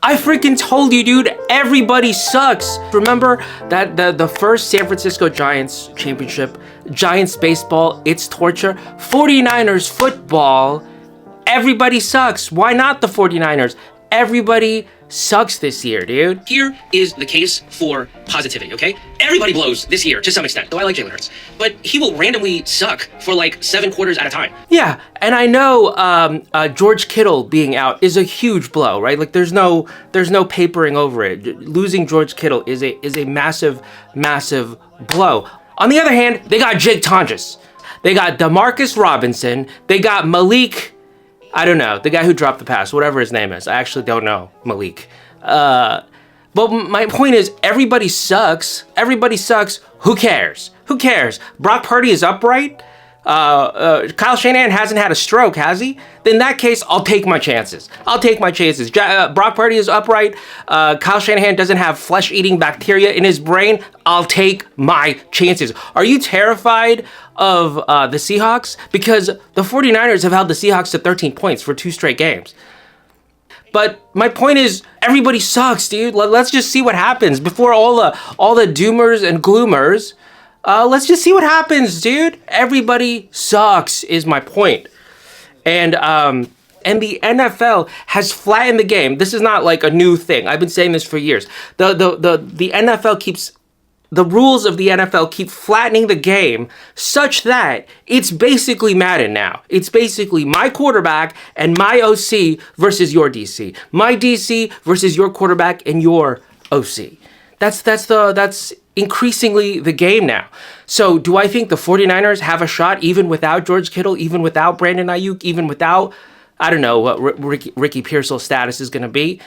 I freaking told you, dude, everybody sucks. Remember that the first San Francisco Giants championship, Giants baseball, it's torture. 49ers football, everybody sucks. Why not the 49ers? Everybody sucks this year, dude. Here is the case for positivity, okay? Everybody blows this year to some extent, though I like Jalen Hurts. But he will randomly suck for like 7 quarters at a time. Yeah, and I know George Kittle being out is a huge blow, right? Like there's no papering over it. Losing George Kittle is a massive blow. On the other hand, they got Jake Tonjes. They got Demarcus Robinson. They got Malik, I don't know, the guy who dropped the pass, whatever his name is. I actually don't know Malik. But my point is, everybody sucks. Everybody sucks. Who cares? Who cares? Brock Purdy is upright. Kyle Shanahan hasn't had a stroke, has he? Then in that case, I'll take my chances. I'll take my chances. Brock Purdy is upright. Kyle Shanahan doesn't have flesh-eating bacteria in his brain. I'll take my chances. Are you terrified of the Seahawks? Because the 49ers have held the Seahawks to 13 points for 2 straight games. But my point is, everybody sucks, dude. Let's just see what happens before all the doomers and gloomers. Let's just see what happens, dude. Everybody sucks is my point. And the NFL has flattened the game. This is not like a new thing. I've been saying this for years. The NFL keeps, the rules of the NFL keep flattening the game such that it's basically Madden now. It's basically my quarterback and my OC versus your DC. My DC versus your quarterback and your OC. That's increasingly the game now. So do I think the 49ers have a shot even without George Kittle, even without Brandon Ayuk, even without, I don't know what Ricky Pearsall's status is going to be,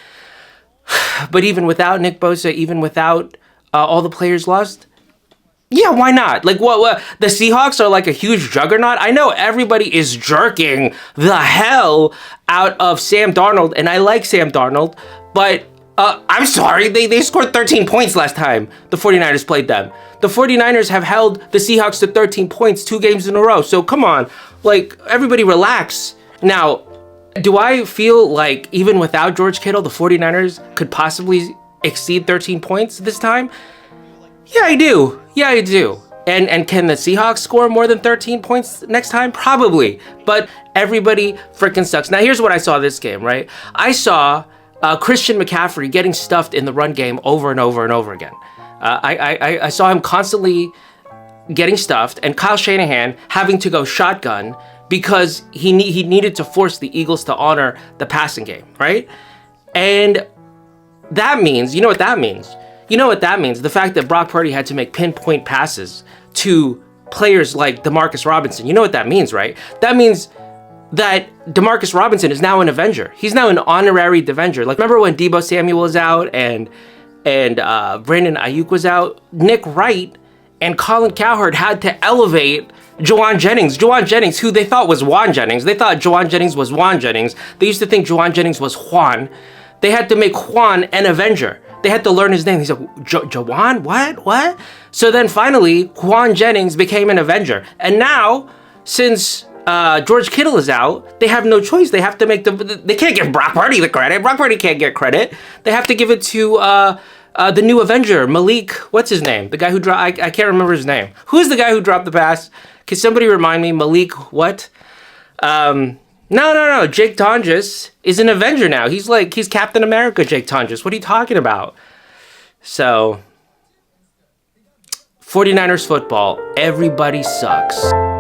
but even without Nick Bosa, even without all the players lost? Yeah, why not? Like, what? The Seahawks are like a huge juggernaut. I know everybody is jerking the hell out of Sam Darnold, and I like Sam Darnold, but I'm sorry, they scored 13 points last time the 49ers played them. The 49ers have held the Seahawks to 13 points 2 games in a row. So come on, like, everybody relax. Now, do I feel like even without George Kittle, the 49ers could possibly exceed 13 points this time? Yeah, I do. Yeah, I do. And can the Seahawks score more than 13 points next time? Probably. But everybody freaking sucks. Now, here's what I saw this game, right? I saw Christian McCaffrey getting stuffed in the run game over and over and over again. I saw him constantly getting stuffed, and Kyle Shanahan having to go shotgun because he needed to force the Eagles to honor the passing game, right? And that means, you know what that means? You know what that means? The fact that Brock Purdy had to make pinpoint passes to players like Demarcus Robinson. You know what that means, right? That means that Demarcus Robinson is now an Avenger. He's now an honorary Devenger. Like, remember when Deebo Samuel was out and Brandon Ayuk was out? Nick Wright and Colin Cowherd had to elevate Juwan Jennings. Juwan Jennings, who they thought was Juan Jennings. They thought Juwan Jennings was Juan Jennings. They used to think Juwan Jennings was Juan. They had to make Juan an Avenger. They had to learn his name. He said, Juwan? What? So then finally, Juwan Jennings became an Avenger. And now, since George Kittle is out, they have no choice. They have to make they can't give Brock Purdy the credit. Brock Purdy can't get credit. They have to give it to the new Avenger, Malik. What's his name? The guy who dropped, I can't remember his name. Who's the guy who dropped the pass? Can somebody remind me? Malik what? No. Jake Tonjes is an Avenger now. He's Captain America, Jake Tonjes. What are you talking about? So, 49ers football, everybody sucks.